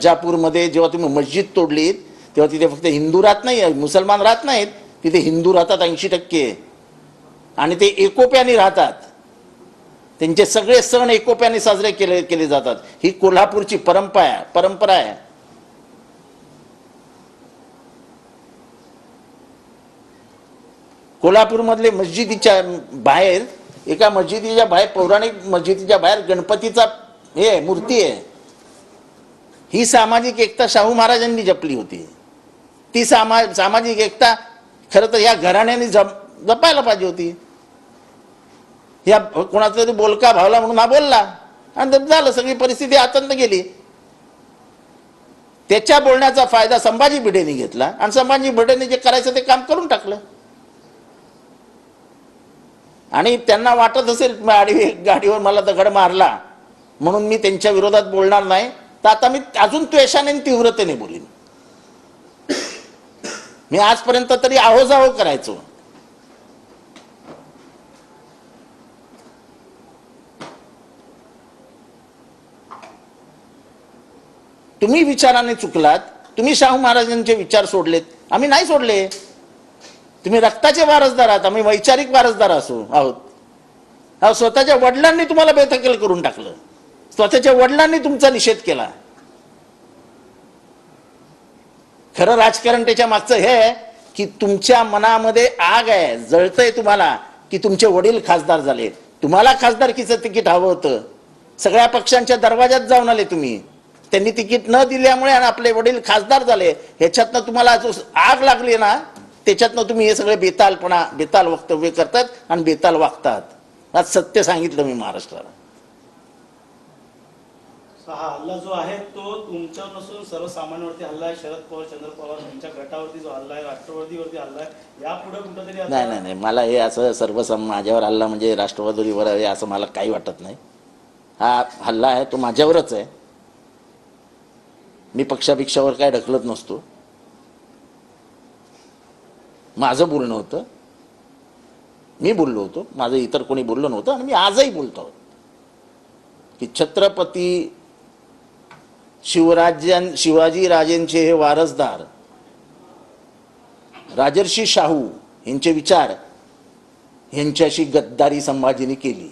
राजापूरमध्ये जेव्हा तुम्ही मस्जिद तोडलीत तेव्हा तिथे फक्त हिंदू राहत नाही, मुसलमान राहत नाहीत, तिथे हिंदू राहतात 80%, आणि ते एकोप्याने राहतात. त्यांचे सगळे सण एकोप्याने साजरे केले जातात. ही कोल्हापूरची परंपरा आहे. कोल्हापूरमधले मस्जिदीच्या बाहेर, एका मस्जिदीच्या बाहेर, पौराणिक मस्जिदीच्या बाहेर गणपतीचा हे मूर्ती आहे. ही सामाजिक एकता शाहू महाराजांनी जपली होती. ती सामाजिक एकता खरं तर या घराण्याने जपायला पाहिजे होती. या कोणाचा तरी बोलका भावला म्हणून हा बोलला आणि झालं, सगळी परिस्थिती आतंत गेली. त्याच्या बोलण्याचा फायदा संभाजी भिडेंनी घेतला आणि संभाजी भिडेंनी जे करायचं ते काम करून टाकलं. आणि त्यांना वाटत असेल गाडीवर मला दगड मारला म्हणून मी त्यांच्या विरोधात बोलणार नाही, तर आता मी अजून त्वेषाने तीव्रतेने बोलीन. मी आजपर्यंत तरी आहोजाहो करायचो. तुम्ही विचाराने चुकलात, तुम्ही शाहू महाराजांचे विचार सोडलेत, आम्ही नाही सोडले. तुम्ही रक्ताचे वारसदार आहात, आम्ही वैचारिक वारसदार आहोत. स्वतःच्या वडिलांनी तुम्हाला बेदखल करून टाकलं, स्वतःच्या वडिलांनी तुमचा निषेध केला. खरं राजकारण त्याच्या मागचं हे आहे की तुमच्या मनामध्ये आग आहे, जळतंय तुम्हाला की तुमचे वडील खासदार झाले. तुम्हाला खासदारकीचं तिकीट हवं होतं, सगळ्या पक्षांच्या दरवाजात जाऊन आले तुम्ही. त्यांनी तिकीट न दिल्यामुळे आणि आपले वडील खासदार झाले, ह्याच्यातनं तुम्हाला जो आग लागली ना, त्याच्यातनं तुम्ही हे सगळे बेताल वक्तव्य करतात आणि बेताल वागतात. आज सत्य सांगितलं मी महाराष्ट्राला. हा हल्ला जो आहे तो तुमच्यावर नसून सर्वसामान्यांवरती हल्ला आहे. शरद पवार, चंद्र पवार यांच्या गटावरती जो हल्ला आहे, राष्ट्रवादीवरती हल्ला आहे. यापुढे कुठेतरी नाही, मला हे असं सर्व माझ्यावर हल्ला म्हणजे राष्ट्रवादीवर आहे असं मला काही वाटत नाही. हा हल्ला आहे तो माझ्यावरच आहे. मी पक्षापेक्षावर काय ढकलत नसतो. माझं बोलणं होतं, मी बोललो होतो, माझं इतर कोणी बोललं नव्हतं. आणि मी आजही बोलतो की छत्रपती शिवाजी राजेंचे हे वारसदार राजर्षी शाहू यांचे विचार यांच्याशी गद्दारी संभाजीने केली.